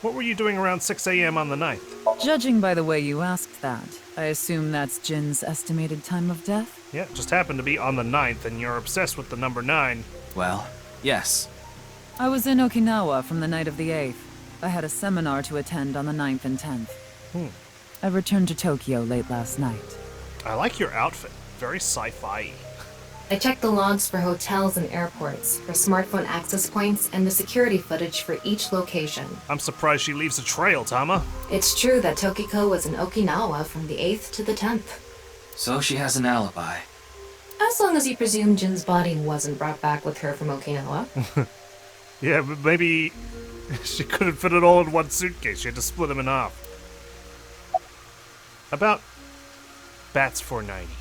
What were you doing around 6 a.m. on the 9th? Judging by the way you asked that, I assume that's Jin's estimated time of death? Yeah, it just happened to be on the 9th, and you're obsessed with the number 9. Well, yes. I was in Okinawa from the night of the 8th. I had a seminar to attend on the 9th and 10th. I returned to Tokyo late last night. I like your outfit. Very sci-fi. I checked the logs for hotels and airports, for smartphone access points, and the security footage for each location. I'm surprised she leaves a trail, Tama. It's true that Tokiko was in Okinawa from the 8th to the 10th. So she has an alibi. As long as you presume Jin's body wasn't brought back with her from Okinawa. Yeah, but maybe she couldn't fit it all in one suitcase. She had to split them in half. About Bats 490.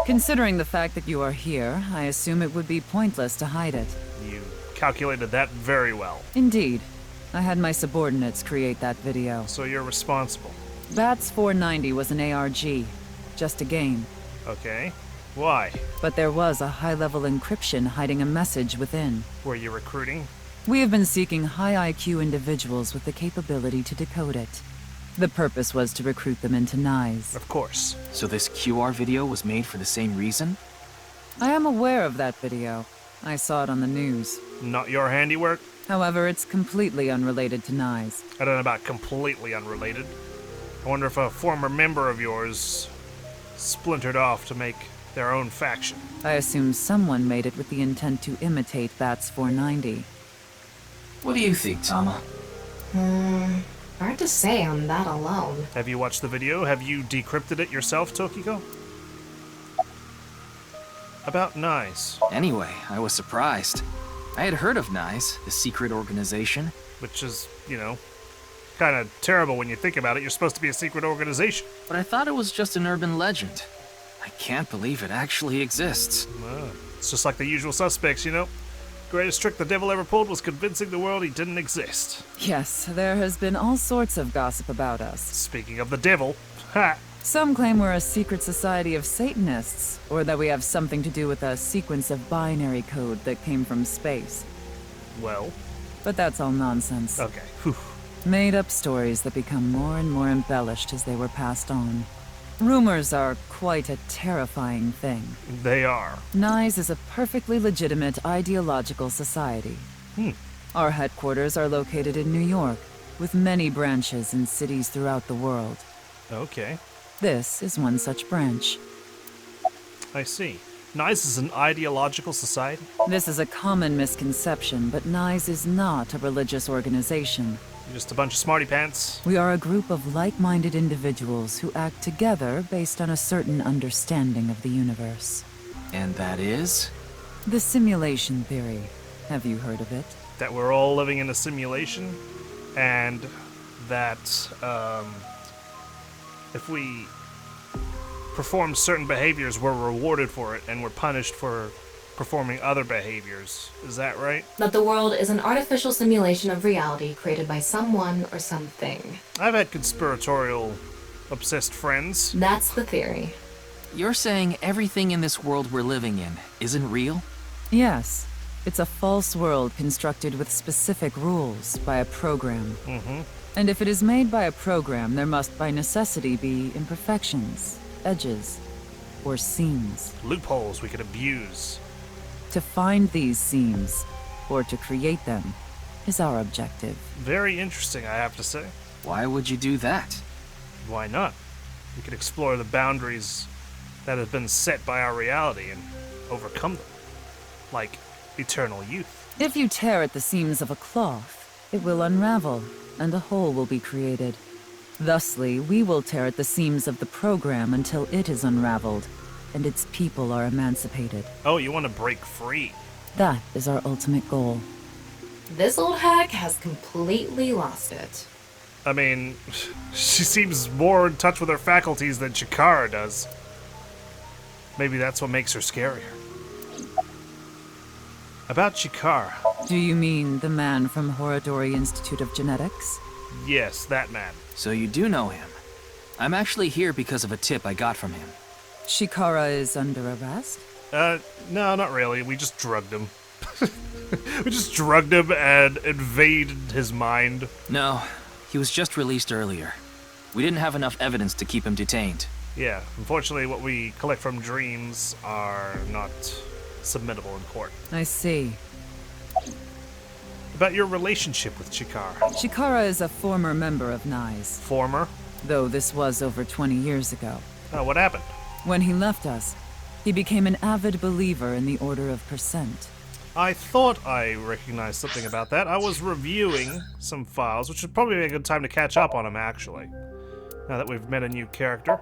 Considering the fact that you are here, I assume it would be pointless to hide it. You calculated that very well. Indeed. I had my subordinates create that video. So you're responsible. Bats 490 was an ARG. Just a game. Okay. Why? But there was a high-level encryption hiding a message within. Were you recruiting? We have been seeking high IQ individuals with the capability to decode it. The purpose was to recruit them into NICE. Of course. So this QR video was made for the same reason? I am aware of that video. I saw it on the news. Not your handiwork? However, it's completely unrelated to NICE. I don't know about completely unrelated. I wonder if a former member of yours splintered off to make their own faction. I assume someone made it with the intent to imitate Bats 490. What do you think, Tama? Hard to say on that alone. Have you watched the video? Have you decrypted it yourself, Tokiko? About NICE. Anyway, I was surprised. I had heard of NICE, the secret organization. Which is, kind of terrible when you think about it. You're supposed to be a secret organization. But I thought it was just an urban legend. I can't believe it actually exists. It's just like the usual suspects, Greatest trick the devil ever pulled was convincing the world he didn't exist. Yes, there has been all sorts of gossip about us. Speaking of the devil, ha! Some claim we're a secret society of Satanists, or that we have something to do with a sequence of binary code that came from space. Well, But that's all nonsense. okay. Whew. Made-up stories that become more and more embellished as they were passed on. Rumors are quite a terrifying thing. They are. NICE is a perfectly legitimate ideological society. Our headquarters are located in New York, with many branches in cities throughout the world. Okay. This is one such branch. I see. NICE is an ideological society? This is a common misconception, but NICE is not a religious organization. You're just a bunch of smarty pants? We are a group of like-minded individuals who act together based on a certain understanding of the universe. And that is? The simulation theory. Have you heard of it? That we're all living in a simulation? And that, if we perform certain behaviors, we're rewarded for it, and we're punished for performing other behaviors. Is that right? That the world is an artificial simulation of reality created by someone or something. I've had conspiratorial obsessed friends. That's the theory. You're saying everything in this world we're living in isn't real? Yes. It's a false world constructed with specific rules by a program. And if it is made by a program, there must by necessity be imperfections, edges, or seams. Loopholes we could abuse. To find these seams, or to create them, is our objective. Very interesting, I have to say. Why would you do that? Why not? We could explore the boundaries that have been set by our reality and overcome them. Like eternal youth. If you tear at the seams of a cloth, it will unravel, and a hole will be created. Thusly, we will tear at the seams of the program until it is unraveled, and its people are emancipated. Oh, you want to break free? That is our ultimate goal. This old hack has completely lost it. I mean, she seems more in touch with her faculties than Chikara does. Maybe that's what makes her scarier. About Chikara. Do you mean the man from Horodori Institute of Genetics? Yes, that man. So you do know him. I'm actually here because of a tip I got from him. Chikara is under arrest? No, not really. We just drugged him. We just drugged him and invaded his mind. No, He was just released earlier. We didn't have enough evidence to keep him detained. Yeah, unfortunately what we collect from dreams are not submittable in court. I see. About your relationship with Chikara. Chikara is a former member of NICE, Former? though this was over 20 years ago. Oh, what happened? When he left us, he became an avid believer in the Order of Percent. I thought I recognized something about that. I was reviewing some files, which would probably be a good time to catch up on him, actually. Now that we've met a new character.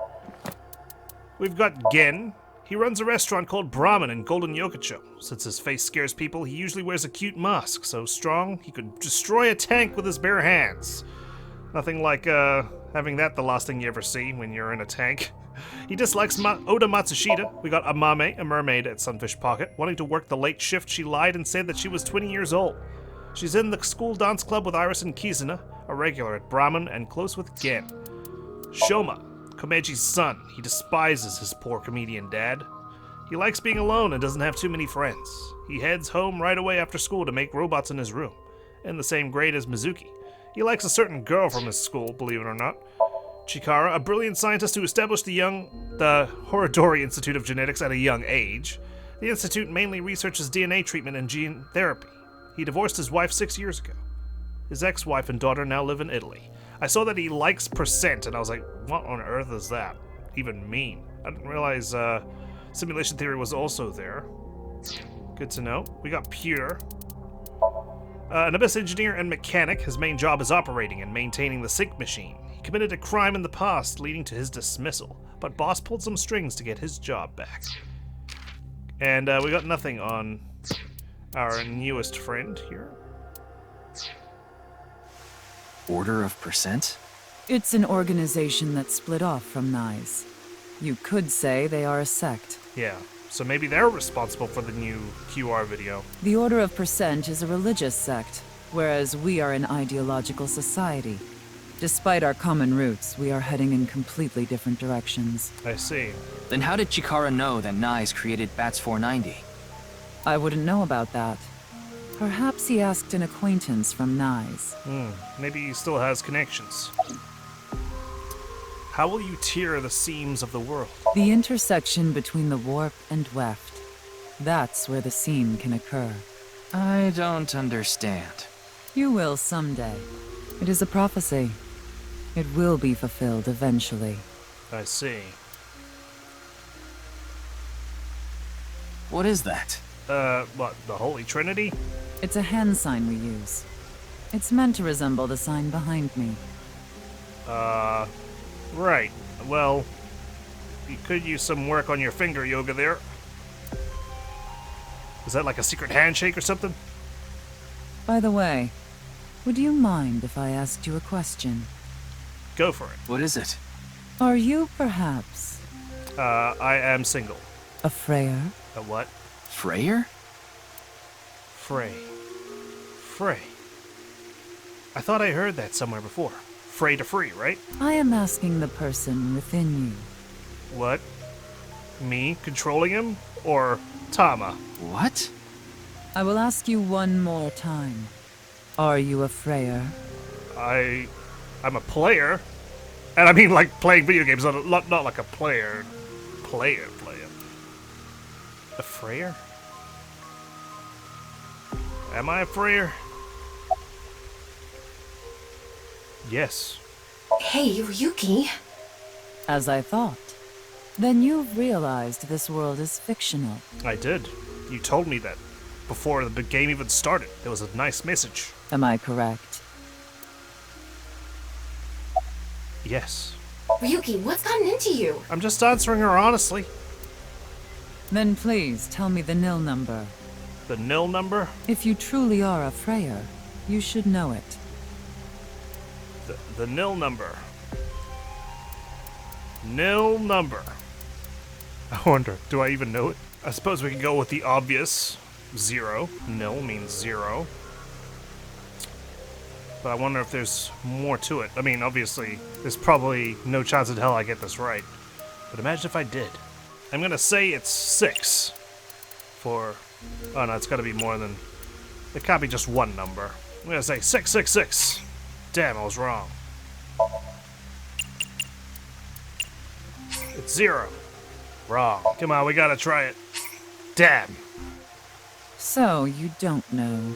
We've got Gen. He runs a restaurant called Brahmin in Golden Yokocho. Since his face scares people, he usually wears a cute mask, so strong he could destroy a tank with his bare hands. Nothing like, having that the last thing you ever see when you're in a tank. He dislikes Oda Matsushita. We got Amame, a mermaid at Sunfish Pocket. Wanting to work the late shift, she lied and said that she was 20 years old. She's in the school dance club with Iris and Kizuna, a regular at Brahmin and close with Gen. Shoma, Komeji's son. He despises his poor comedian dad. He likes being alone and doesn't have too many friends. He heads home right away after school to make robots in his room, in the same grade as Mizuki. He likes a certain girl from his school, believe it or not. Chikara, a brilliant scientist who established the Horodori Institute of Genetics at a young age. The institute mainly researches DNA treatment and gene therapy. He divorced his wife 6 years ago. His ex-wife and daughter now live in Italy. I saw that he likes percent, and I was like, what on earth is that even mean? I didn't realize simulation theory was also there. Good to know. We got Pure. An ABIS engineer and mechanic. His main job is operating and maintaining the sync machine. He committed a crime in the past, leading to his dismissal, but boss pulled some strings to get his job back. And we got nothing on our newest friend here. Order of Percent? It's an organization that split off from NICE. You could say they are a sect. Yeah, so maybe they're responsible for the new QR video. The Order of Percent is a religious sect, whereas we are an ideological society. Despite our common roots, we are heading in completely different directions. I see. Then how did Chikara know that NICE created BATS 490? I wouldn't know about that. Perhaps he asked an acquaintance from NICE. Maybe he still has connections. How will you tear the seams of the world? The intersection between the warp and weft. That's where the seam can occur. I don't understand. You will someday. It is a prophecy. It will be fulfilled eventually. I see. What is that? What, the Holy Trinity? It's a hand sign we use. It's meant to resemble the sign behind me. Right. Well, you could use some work on your finger yoga there. Is that like a secret handshake or something? By the way, would you mind if I asked you a question? Go for it. What is it? Are you perhaps I am single. a Freyer? A what? Freyer? Frey. Frey. I thought I heard that somewhere before. Frey to free, right? I am asking the person within you. What? Me controlling him? Or Tama? What? I will ask you one more time. Are you a Freyer? I'm a player. And I mean like playing video games, not like a player. Player. A Freyer? Am I a Freyer? Yes. Hey, Ryuki. As I thought. Then you've realized this world is fictional. I did. You told me that before the game even started. There was a nice message. Am I correct? Yes. Ryuki, what's gotten into you? I'm just answering her honestly. Then please tell me the nil number. The nil number? If you truly are a Freyer, you should know it. The nil number. Nil number. I wonder, do I even know it? I suppose we can go with the obvious. 0. Nil means 0. But I wonder if there's more to it. I mean, obviously, there's probably no chance in hell I get this right. But imagine if I did. I'm gonna say it's 6. For... Oh no, it's gotta be more than... It can't be just one number. I'm gonna say 666. Damn, I was wrong. It's 0. Wrong. Come on, we gotta try it. Damn. So, you don't know.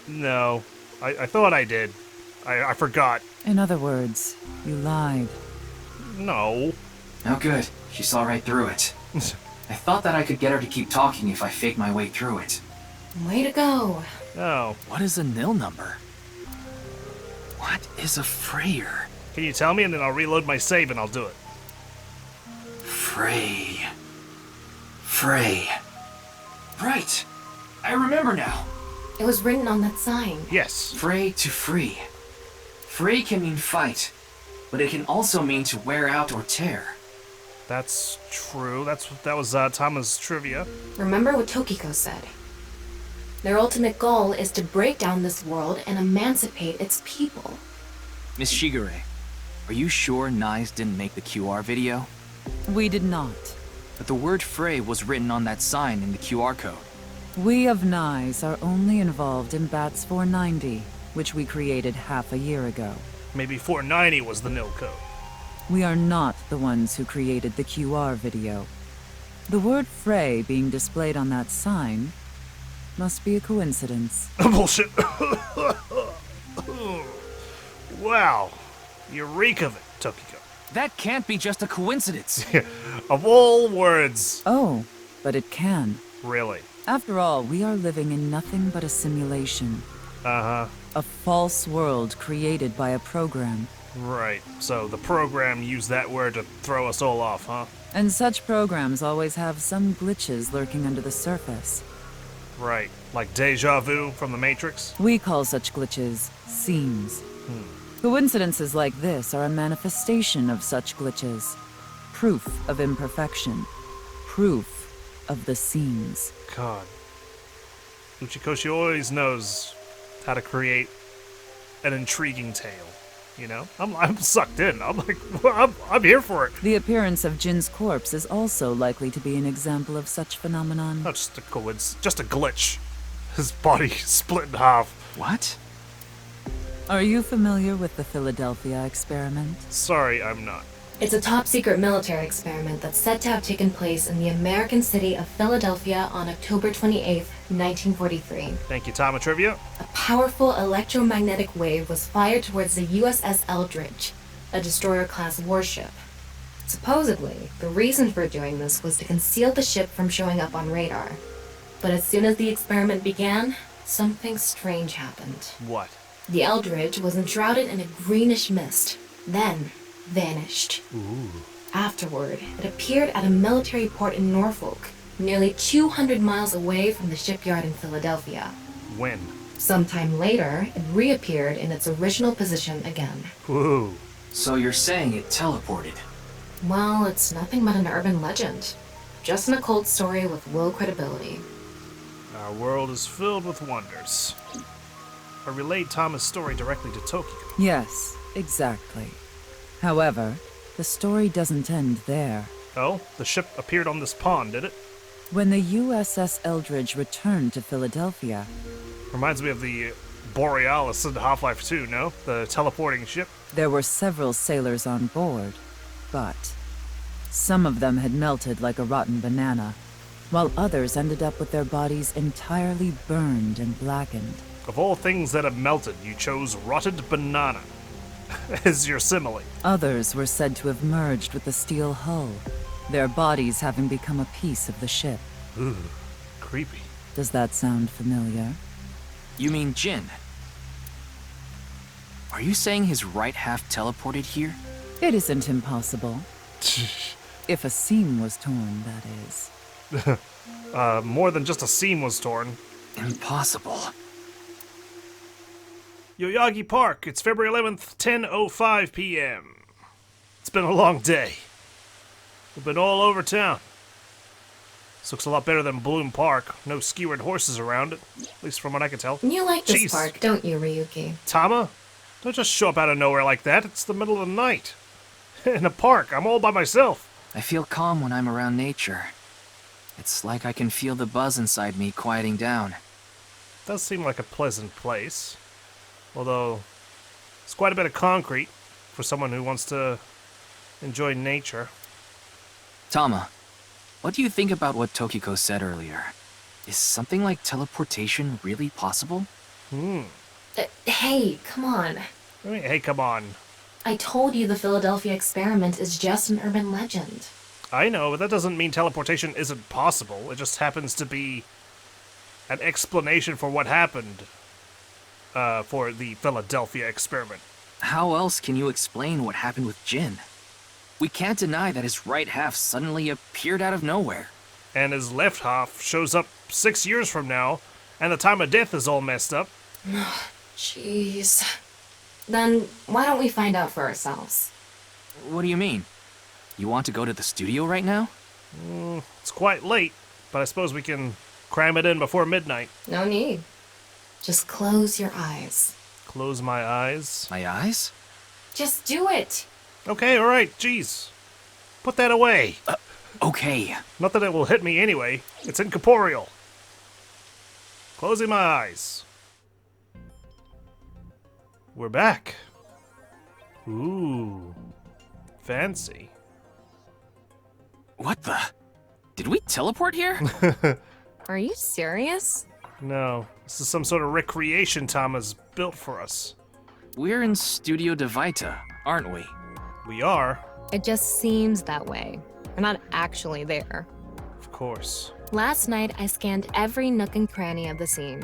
No. I thought I did. I forgot. In other words, you lied. No. Oh good, she saw right through it. I thought that I could get her to keep talking if I faked my way through it. Way to go. No. What is a nil number? What is a Freyer? Can you tell me, and then I'll reload my save and I'll do it. Frey. Right. I remember now. It was written on that sign. Yes. Frey to free. Frey can mean fight, but it can also mean to wear out or tear. That's true. That was Tama's trivia. Remember what Tokiko said. Their ultimate goal is to break down this world and emancipate its people. Miss Shigure, are you sure Nyes didn't make the QR video? We did not. But the word Frey was written on that sign in the QR code. We of Nyes are only involved in BATS 490, which we created half a year ago. Maybe 490 was the nil code. We are not the ones who created the QR video. The word Frey being displayed on that sign must be a coincidence. Bullshit. Wow. You reek of it, Tokiko. That can't be just a coincidence. Of all words. Oh, but it can. Really? After all, we are living in nothing but a simulation. Uh-huh. A false world created by a program. Right. So the program used that word to throw us all off, huh? And such programs always have some glitches lurking under the surface. Right. Like deja vu from the Matrix? We call such glitches seams. Coincidences like this are a manifestation of such glitches. Proof of imperfection. Proof of the seams. God. Uchikoshi always knows how to create an intriguing tale. You know? I'm sucked in. I'm like, I'm here for it. The appearance of Jin's corpse is also likely to be an example of such phenomenon. Not just a coincidence, just a glitch. His body split in half. What? Are you familiar with the Philadelphia experiment? Sorry, I'm not. It's a top-secret military experiment that's said to have taken place in the American city of Philadelphia on October 28, 1943. Thank you, Tama Trivia. A powerful electromagnetic wave was fired towards the USS Eldridge, a destroyer-class warship. Supposedly, the reason for doing this was to conceal the ship from showing up on radar. But as soon as the experiment began, something strange happened. What? The Eldridge was enshrouded in a greenish mist, then vanished. Ooh. Afterward, it appeared at a military port in Norfolk, nearly 200 miles away from the shipyard in Philadelphia. When? Sometime later, it reappeared in its original position again. Woo. So you're saying it teleported? Well, it's nothing but an urban legend. Just an occult story with low credibility. Our world is filled with wonders. I relayed Tama's story directly to Tokyo. Yes, exactly. However, the story doesn't end there. Oh? The ship appeared on this pond, did it? When the USS Eldridge returned to Philadelphia, Reminds me of the Borealis in Half-Life 2, no? The teleporting ship? there were several sailors on board, but some of them had melted like a rotten banana, while others ended up with their bodies entirely burned and blackened. Of all things that have melted, you chose rotted banana as your simile. Others were said to have merged with the steel hull, their bodies having become a piece of the ship. Ooh, creepy. Does that sound familiar? You mean Jin? Are you saying his right half teleported here? It isn't impossible. If a seam was torn, that is. More than just a seam was torn. Impossible. Yoyagi Park, it's February 11th, 10:05 p.m. It's been a long day. We've been all over town. This looks a lot better than Bloom Park. No skewered horses around it, at least from what I can tell. You like this Jeez. park, don't you, Ryuki? Tama, don't just show up out of nowhere like that. It's the middle of the night. In a park, I'm all by myself. I feel calm when I'm around nature. It's like I can feel the buzz inside me quieting down. Does seem like a pleasant place. Although, it's quite a bit of concrete for someone who wants to enjoy nature. Tama, what do you think about what Tokiko said earlier? Is something like teleportation really possible? Hey, come on. Hey, come on. I told you the Philadelphia experiment is just an urban legend. I know, but that doesn't mean teleportation isn't possible. It just happens to be an explanation for what happened for the Philadelphia experiment. How else can you explain what happened with Jin? We can't deny that his right half suddenly appeared out of nowhere. And his left half shows up 6 years from now, and the time of death is all messed up. Jeez. Then why don't we find out for ourselves? What do you mean? You want to go to the studio right now? It's quite late, but I suppose we can cram it in before midnight. No need. Just close your eyes. Close my eyes. My eyes? Just do it. Okay, alright, jeez. Put that away. Okay. Not that it will hit me anyway. It's incorporeal. Closing my eyes. We're back. Ooh. Fancy. What the? Did we teleport here? Are you serious? No, this is some sort of recreation Tama's built for us. We're in Studio Devita, aren't we? We are, It just seems that way. We're not actually there. of course. Last night, I scanned every nook and cranny of the scene.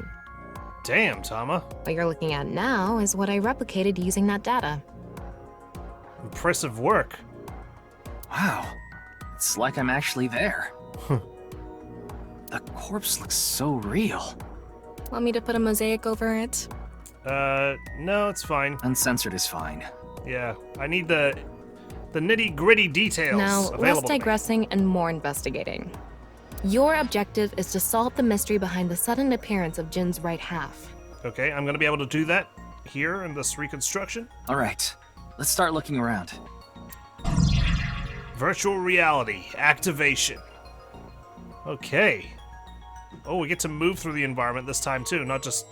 Damn, Tama. What you're looking at now is what I replicated using that data. Impressive work. Wow. It's like I'm actually there. The corpse looks so real. Want me to put a mosaic over it? No, it's fine. Uncensored is fine. Yeah, I need the nitty-gritty details Now, available less to me. digressing and more investigating. Your objective is to solve the mystery behind the sudden appearance of Jin's right half. Okay, I'm gonna be able to do that here in this reconstruction. All right, let's start looking around. Virtual reality activation. Okay. Oh, we get to move through the environment this time too, not just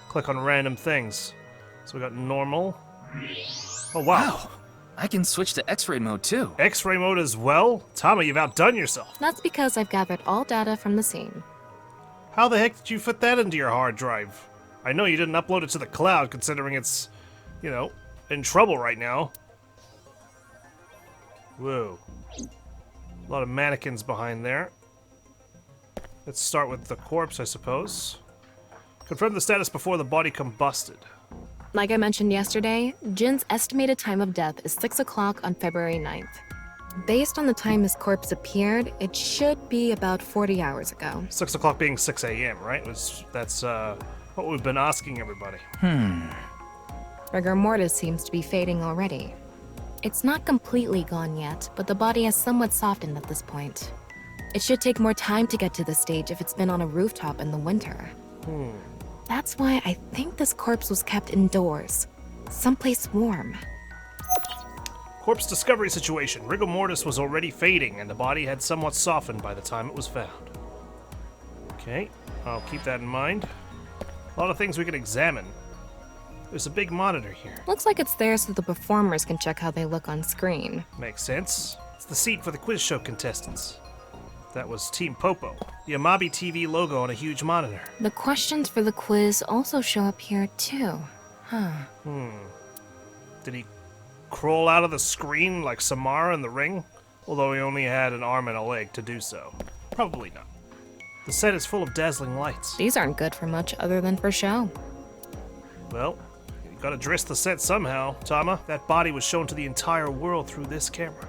click on random things. So we got normal. Oh wow. Wow, I can switch to X-ray mode too. X-ray mode as well? Tama, you've outdone yourself. That's because I've gathered all data from the scene. How the heck did you fit that into your hard drive? I know you didn't upload it to the cloud considering it's, you know, in trouble right now. Whoa. A lot of mannequins behind there. Let's start with the corpse, I suppose. Confirm the status before the body combusted. Like I mentioned yesterday, Jin's estimated time of death is 6 o'clock on February 9th. Based on the time his corpse appeared, it should be about 40 hours ago. 6 o'clock being 6 a.m., right? That's what we've been asking everybody. Rigor mortis seems to be fading already. It's not completely gone yet, but the body has somewhat softened at this point. It should take more time to get to this stage if it's been on a rooftop in the winter. That's why I think this corpse was kept indoors, someplace warm. Corpse discovery situation. Rigor mortis was already fading, and the body had somewhat softened by the time it was found. Okay, I'll keep that in mind. A lot of things we can examine. There's a big monitor here. Looks like it's there so the performers can check how they look on screen. Makes sense. It's the seat for the quiz show contestants. That was Team Popo. The Amabi TV logo on a huge monitor. The questions for the quiz also show up here too. Did he crawl out of the screen like Samara in The Ring? Although he only had an arm and a leg to do so. Probably not. The set is full of dazzling lights. These aren't good for much other than for show. Well, you gotta dress the set somehow, Tama. That body was shown to the entire world through this camera.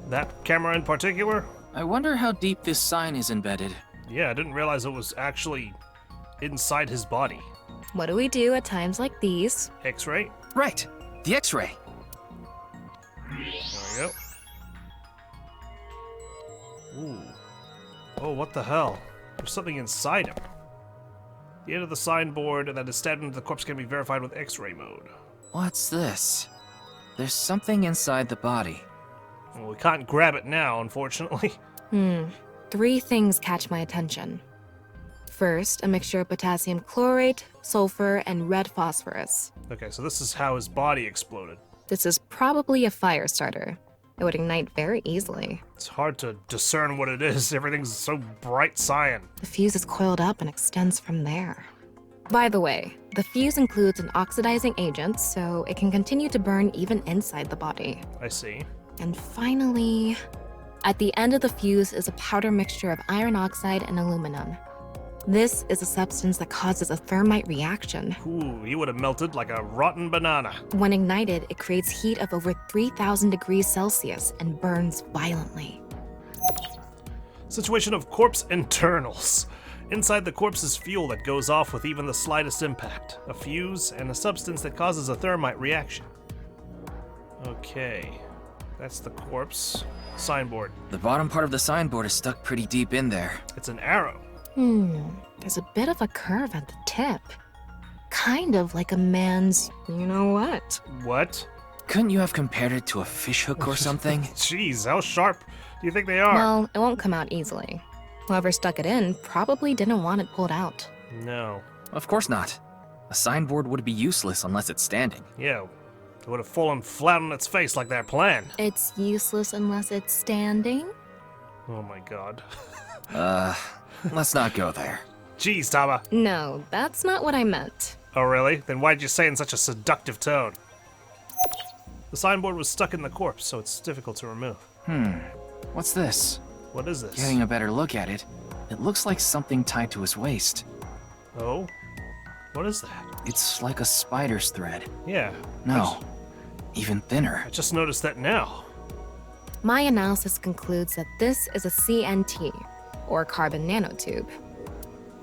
That camera in particular? I wonder how deep this sign is embedded. Yeah, I didn't realize it was actually inside his body. What do we do at times like these? X-ray? Right, the X-ray. There we go. Ooh. Oh, what the hell? There's something inside him. The end of the signboard that is stabbed into the corpse can be verified with X-ray mode. What's this? There's something inside the body. Well, we can't grab it now, unfortunately. 3 things catch my attention. First, a mixture of potassium chlorate, sulfur, and red phosphorus. Okay, so this is how his body exploded. This is probably a fire starter. It would ignite very easily. It's hard to discern what it is. Everything's so bright cyan. The fuse is coiled up and extends from there. By the way, the fuse includes an oxidizing agent, so it can continue to burn even inside the body. I see. And finally, at the end of the fuse is a powder mixture of iron oxide and aluminum. This is a substance that causes a thermite reaction. Ooh, you would have melted like a rotten banana. When ignited, it creates heat of over 3,000 degrees Celsius and burns violently. Situation of corpse internals. Inside the corpse is fuel that goes off with even the slightest impact. A fuse and a substance that causes a thermite reaction. Okay. That's the corpse. Signboard. The bottom part of the signboard is stuck pretty deep in there. It's an arrow. There's a bit of a curve at the tip. Kind of like a man's you-know-what. What? Couldn't you have compared it to a fishhook or something? Jeez, how sharp do you think they are? Well, it won't come out easily. Whoever stuck it in probably didn't want it pulled out. No. Of course not. A signboard would be useless unless it's standing. Yeah, it would have fallen flat on its face like their plan. It's useless unless it's standing? Oh my god. Let's not go there. Jeez, Tama. No, that's not what I meant. Oh really? Then why'd you say it in such a seductive tone? The signboard was stuck in the corpse, so it's difficult to remove. What's this? What is this? Getting a better look at it, it looks like something tied to his waist. Oh? What is that? It's like a spider's thread. Yeah. No, even thinner. I just noticed that now. My analysis concludes that this is a CNT, or carbon nanotube.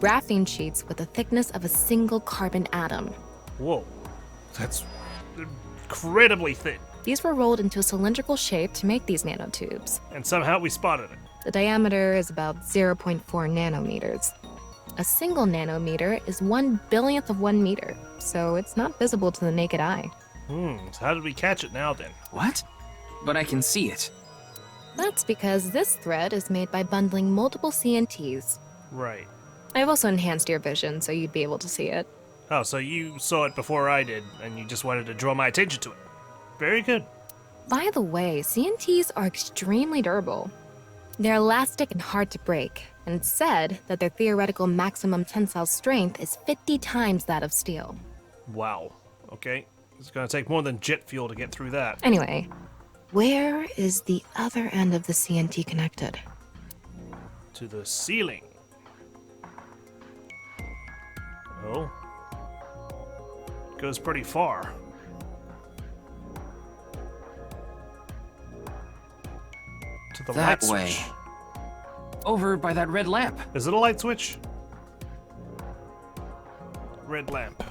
Graphene sheets with the thickness of a single carbon atom. Whoa. That's incredibly thin. These were rolled into a cylindrical shape to make these nanotubes. And somehow we spotted it. The diameter is about 0.4 nanometers. A single nanometer is 1/1000th of 1 meter, so it's not visible to the naked eye. So how did we catch it now then? What? But I can see it. That's because this thread is made by bundling multiple CNTs. Right. I've also enhanced your vision so you'd be able to see it. Oh, so you saw it before I did, and you just wanted to draw my attention to it. Very good. By the way, CNTs are extremely durable. They're elastic and hard to break, and it's said that their theoretical maximum tensile strength is 50 times that of steel. Wow. Okay. It's gonna take more than jet fuel to get through that. Anyway, where is the other end of the CNT connected? To the ceiling. Oh. It goes pretty far. To the light That way. switch. Over by that red lamp. Is it a light switch? Red lamp.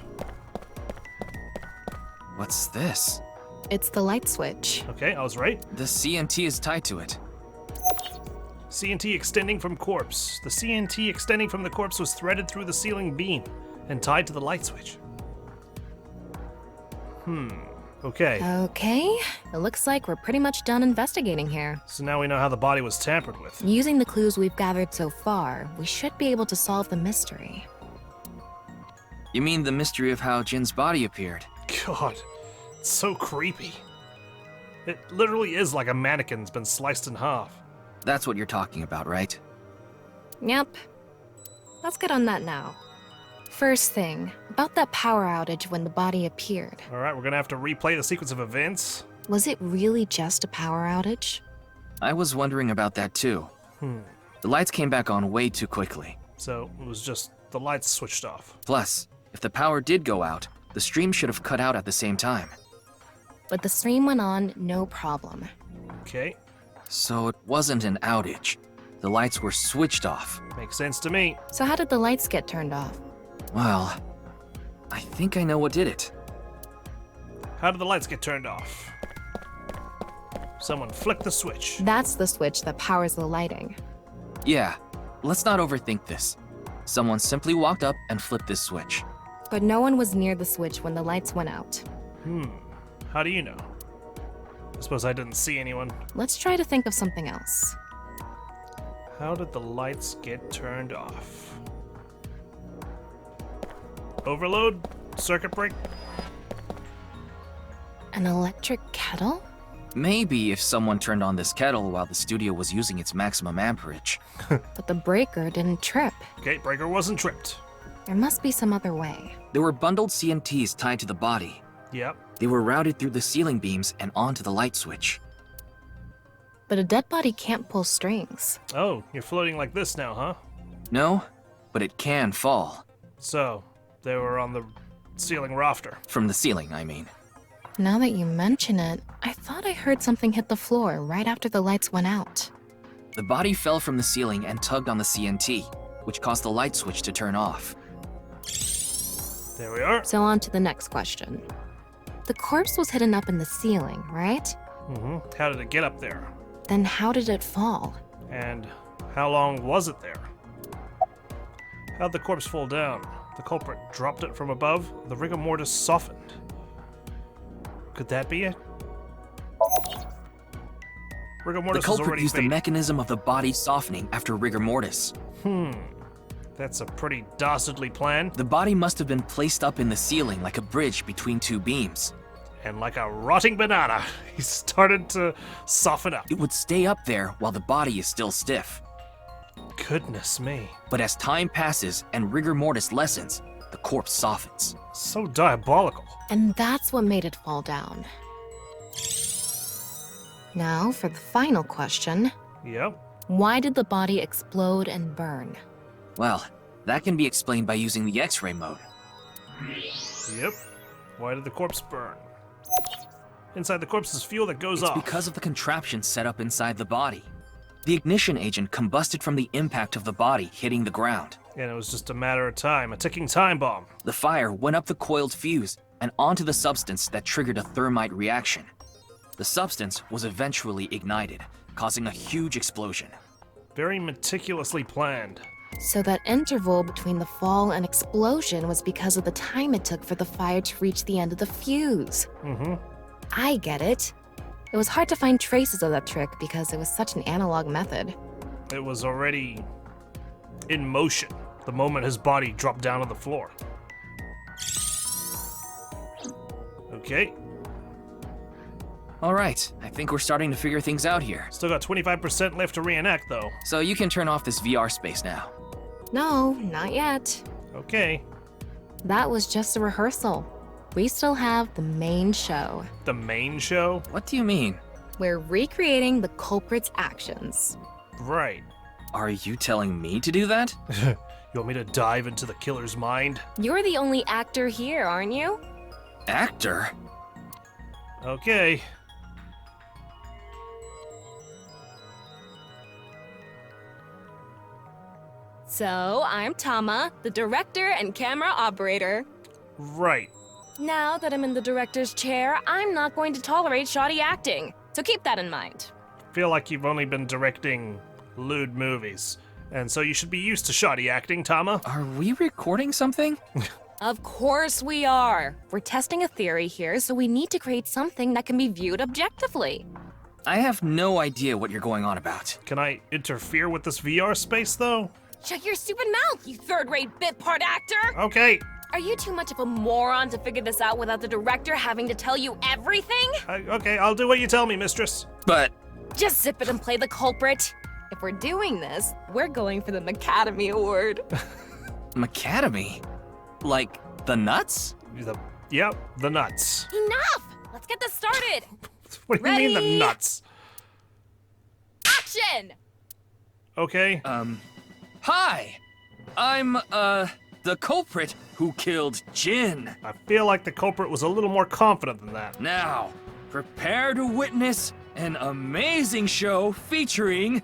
What's this? It's the light switch. Okay, I was right. The CNT is tied to it. CNT extending from corpse. The CNT extending from the corpse was threaded through the ceiling beam and tied to the light switch. Okay. Okay, it looks like we're pretty much done investigating here. So now we know how the body was tampered with. Using the clues we've gathered so far, we should be able to solve the mystery. You mean the mystery of how Jin's body appeared? God, it's so creepy. It literally is like a mannequin's been sliced in half. That's what you're talking about, right? Yep. Let's get on that now. First thing, about that power outage when the body appeared. Alright, we're gonna have to replay the sequence of events. Was it really just a power outage? I was wondering about that too. The lights came back on way too quickly. So it was just the lights switched off. Plus, if the power did go out, the stream should have cut out at the same time. But the stream went on, no problem. Okay, So it wasn't an outage. The lights were switched off. makes sense to me. So how did the lights get turned off? Well, I think I know what did it. How did the lights get turned off? Someone flicked the switch. That's the switch that powers the lighting. Yeah, let's not overthink this. Someone simply walked up and flipped this switch. But no one was near the switch when the lights went out. How do you know? I suppose I didn't see anyone. Let's try to think of something else. How did the lights get turned off? Overload? Circuit break? An electric kettle? Maybe if someone turned on this kettle while the studio was using its maximum amperage. But the breaker didn't trip. Okay, breaker wasn't tripped. There must be some other way. There were bundled CNTs tied to the body. Yep. They were routed through the ceiling beams and onto the light switch. But a dead body can't pull strings. Oh, you're floating like this now, huh? No, but it can fall. So, they were on the ceiling rafter. From the ceiling, I mean. Now that you mention it, I thought I heard something hit the floor right after the lights went out. The body fell from the ceiling and tugged on the CNT, which caused the light switch to turn off. There we are. So on to the next question. The corpse was hidden up in the ceiling, right? How did it get up there? Then how did it fall? And how long was it there? How'd the corpse fall down? The culprit dropped it from above. The rigor mortis softened. Could that be it? Rigor The mortis is culprit already used the fading. mechanism of the body softening after rigor mortis. That's a pretty dastardly plan. The body must have been placed up in the ceiling like a bridge between two beams. And like a rotting banana, he started to soften up. It would stay up there while the body is still stiff. Goodness me. But as time passes and rigor mortis lessens, the corpse softens. So diabolical. And that's what made it fall down. Now for the final question. Yep. Why did the body explode and burn? Well, that can be explained by using the X-ray mode. Yep. Why did the corpse burn? Inside the corpse is fuel that goes It's off. because of the contraption set up inside the body. The ignition agent combusted from the impact of the body hitting the ground. And it was just a matter of time, a ticking time bomb. The fire went up the coiled fuse and onto the substance that triggered a thermite reaction. The substance was eventually ignited, causing a huge explosion. Very meticulously planned. So that interval between the fall and explosion was because of the time it took for the fire to reach the end of the fuse. I get it. It was hard to find traces of that trick because it was such an analog method. It was already in motion the moment his body dropped down on the floor. Okay, All right, I think we're starting to figure things out here. still got 25% left to reenact though. So you can turn off this VR space now. No, not yet. Okay, That was just a rehearsal. We still have the main show. the main show? What do you mean? We're recreating the culprit's actions. Right. Are you telling me to do that? You want me to dive into the killer's mind? You're the only actor here, aren't you? Actor? Okay. So, I'm Tama, the director and camera operator. Right. Now that I'm in the director's chair, I'm not going to tolerate shoddy acting. So keep that in mind. Feel like you've only been directing lewd movies. And so you should be used to shoddy acting, Tama. Are we recording something? Of course we are. We're testing a theory here, so we need to create something that can be viewed objectively. I have no idea what you're going on about. Can I interfere with this VR space, though? Shut your stupid mouth, you third-rate bit part actor! Okay. Are you too much of a moron to figure this out without the director having to tell you everything? Okay, I'll do what you tell me, mistress. But Just zip it and play the culprit. If we're doing this, we're going for the Academy Award. Macadamy? Like the nuts? Yep, the nuts. Enough! Let's get this started! What do you mean the Ready? nuts? Action! Okay. Hi! I'm, the culprit who killed Jin. I feel like the culprit was a little more confident than that. Now, prepare to witness an amazing show featuring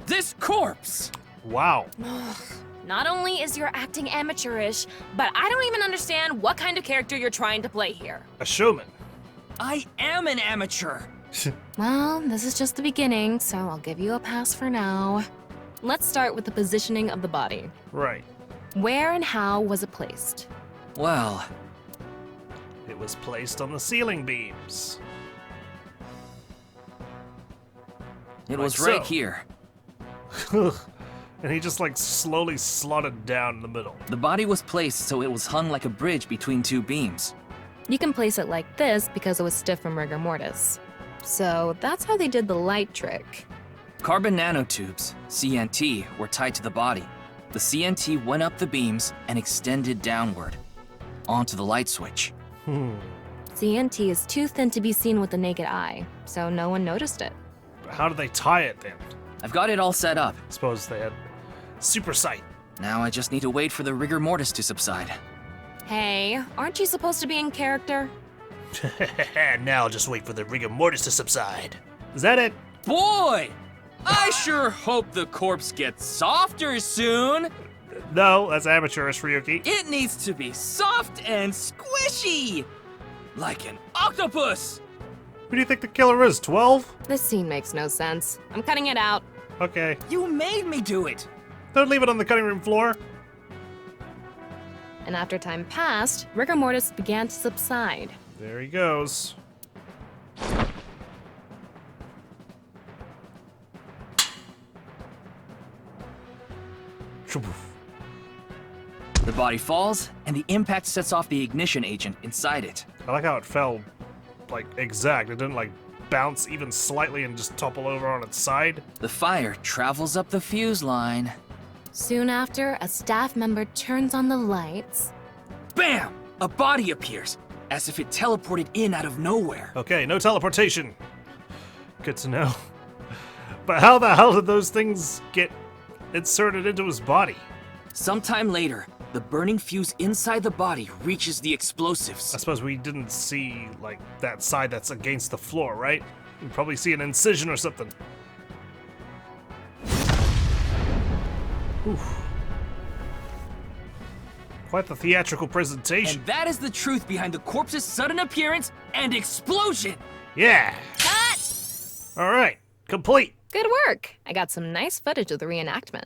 this corpse. Wow. Not only is your acting amateurish, but I don't even understand what kind of character you're trying to play here. A showman. I am an amateur. Well, this is just the beginning, so I'll give you a pass for now. Let's start with the positioning of the body. Right. Where and how was it placed? Well, It was placed on the ceiling beams. it Like was right so. here. And he just like slowly slotted down in the middle. The body was placed so it was hung like a bridge between two beams. You can place it like this because it was stiff from rigor mortis. So that's how they did the light trick. Carbon nanotubes, CNT, were tied to the body. The CNT went up the beams and extended downward, onto the light switch. CNT is too thin to be seen with the naked eye, so no one noticed it. But how do they tie it then? I've got it all set up. Suppose they had super sight. Now I just need to wait for the rigor mortis to subside. Hey, aren't you supposed to be in character? Now just wait for the rigor mortis to subside. Is that it? Boy! I sure hope the corpse gets softer soon! No, that's amateurish, Ryuki. It needs to be soft and squishy! Like an octopus! Who do you think the killer is, 12? This scene makes no sense. I'm cutting it out. Okay. You made me do it! Don't leave it on the cutting room floor. And after time passed, rigor mortis began to subside. There he goes. The body falls, and the impact sets off the ignition agent inside it. I like how it fell, like, exact. It didn't, like, bounce even slightly and just topple over on its side. The fire travels up the fuse line. Soon after, a staff member turns on the lights. Bam! A body appears, as if it teleported in out of nowhere. Okay, no teleportation. Good to know. But how the hell did those things get inserted into his body? Sometime later, the burning fuse inside the body reaches the I explosives. suppose we didn't see, like, that side that's against the floor, right? You'd probably see an incision or something. Oof. Quite the theatrical presentation. And that is the truth behind the corpse's sudden appearance and explosion! Yeah! Cut! Alright, complete. Good work. I got some nice footage of the reenactment.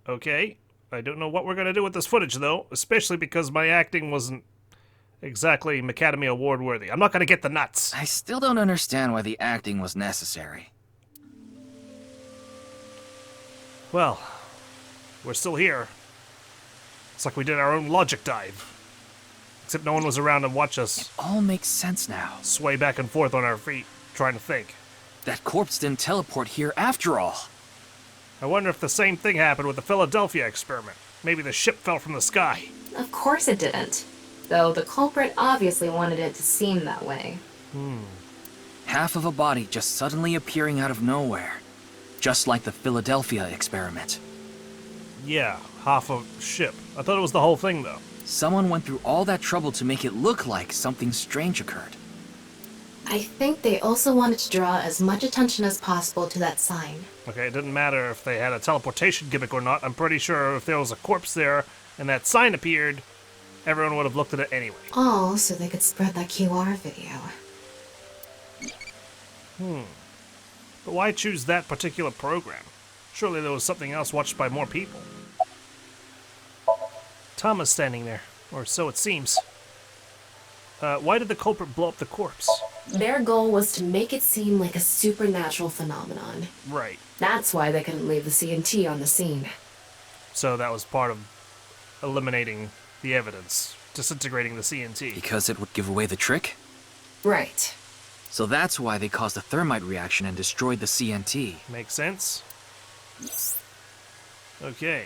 Okay, I don't know what we're gonna do with this footage, though, especially because my acting wasn't exactly Academy Award worthy. I'm not gonna get the nuts. I still don't understand why the acting was necessary. Well, we're still here. It's like we did our own logic dive. Except no one was around to watch us All makes sense now. sway back and forth on our feet, trying to think. That corpse didn't teleport here after all. I wonder if the same thing happened with the Philadelphia experiment. Maybe the ship fell from the sky. Of course it didn't. Though the culprit obviously wanted it to seem that way. Half of a body just suddenly appearing out of nowhere. Just like the Philadelphia experiment. Yeah, half a ship. I thought it was the whole thing, though. Someone went through all that trouble to make it look like something strange occurred. I think they also wanted to draw as much attention as possible to that sign. Okay, it didn't matter if they had a teleportation gimmick or not. I'm pretty sure if there was a corpse there and that sign appeared, everyone would have looked at it anyway. All so they could spread that QR video. But why choose that particular program? Surely there was something else watched by more people. Tama's standing there, or so it seems. Why did the culprit blow up the corpse? Their goal was to make it seem like a supernatural phenomenon. Right. That's why they couldn't leave the CNT on the scene. So that was part of eliminating the evidence, disintegrating the CNT. Because it would give away the trick? Right. So that's why they caused a thermite reaction and destroyed the CNT. Makes sense? Okay.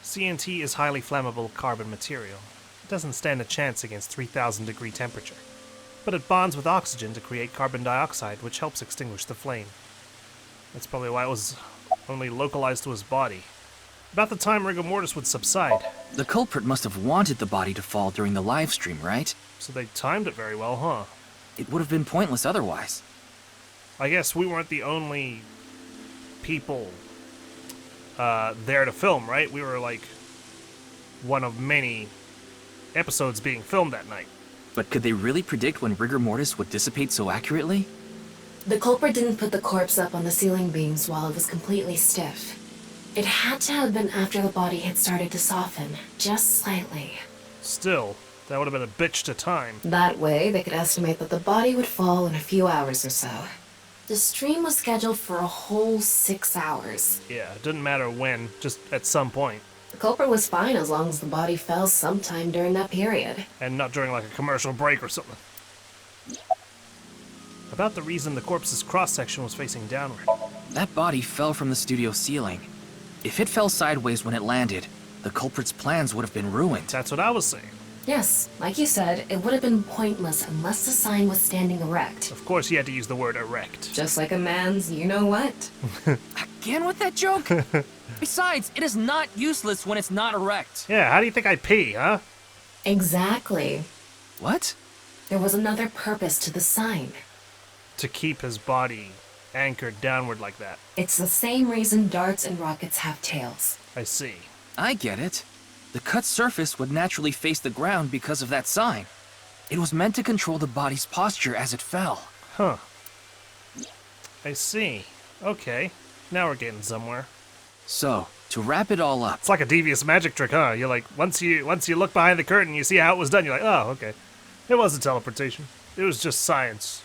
CNT is highly flammable carbon material. It doesn't stand a chance against 3,000 degree temperature. But it bonds with oxygen to create carbon dioxide, which helps extinguish the flame. That's probably why it was only localized to his body. About the time rigor mortis would subside. The culprit must have wanted the body to fall during the live stream, right? So they timed it very well, huh? It would have been pointless otherwise. I guess we weren't the only people there to film, right? We were like one of many episodes being filmed that night. But could they really predict when rigor mortis would dissipate so accurately? The culprit didn't put the corpse up on the ceiling beams while it was completely stiff. It had to have been after the body had started to soften, just slightly. Still, that would have been a bitch to time. That way, they could estimate that the body would fall in a few hours or so. The stream was scheduled for a whole 6 hours. Yeah, it didn't matter when, just at some point. The culprit was fine as long as the body fell sometime during that period. And not during like a commercial break or something. about the reason the corpse's cross-section was facing downward. That body fell from the studio ceiling. If it fell sideways when it landed, the culprit's plans would have been ruined. That's what I was saying. Yes, like you said, it would have been pointless unless the sign was standing erect. Of course you had to use the word erect. Just like a man's you-know-what. Again with that joke? Besides, it is not useless when it's not erect. Yeah, how do you think I pee, huh? Exactly. What? There was another purpose to the sign. To keep his body anchored downward like that. It's the same reason darts and rockets have tails. I see. I get it. The cut surface would naturally face the ground because of that sign. It was meant to control the body's posture as it fell. Huh. I see. Okay. Now we're getting somewhere. So, to wrap it all up, It's like a devious magic trick, huh? You're like, once you look behind the curtain, you see how it was done, you're like, oh, okay. It wasn't teleportation. It was just science.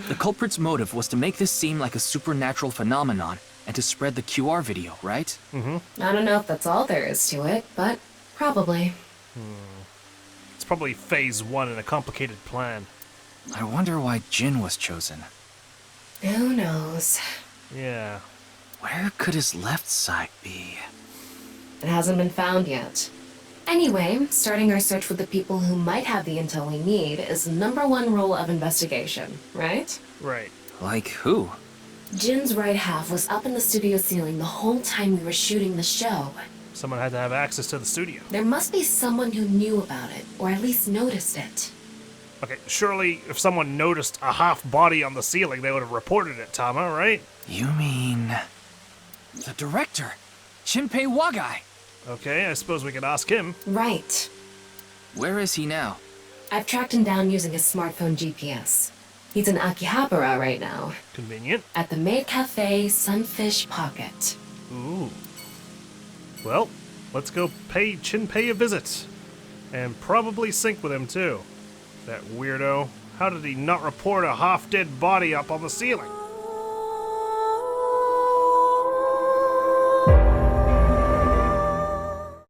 the culprit's motive was to make this seem like a supernatural phenomenon and to spread the QR video, right? I don't know if that's all there is to it, but probably. It's probably phase 1 in a complicated plan. I wonder why Jin was chosen. Who knows? Yeah. Where could his left side be? It hasn't been found yet. Anyway, starting our search with the people who might have the intel we need is the #1 rule of investigation, right? Right. Like who? Jin's right half was up in the studio ceiling the whole time we were shooting the show. Someone had to have access to the studio. There must be someone who knew about it, or at least noticed it. Okay, surely if someone noticed a half body on the ceiling, they would have reported it, Tama, right? You mean... the director, Shinpei Wagai. Okay, I suppose we could ask him. Right. Where is he now? I've tracked him down using his smartphone GPS. He's in Akihabara right now, Convenient. at the Maid Cafe Sunfish Pocket. Ooh. Well, let's go pay Shinpei a visit. And probably sync with him, too. That weirdo. How did he not report a half-dead body up on the ceiling?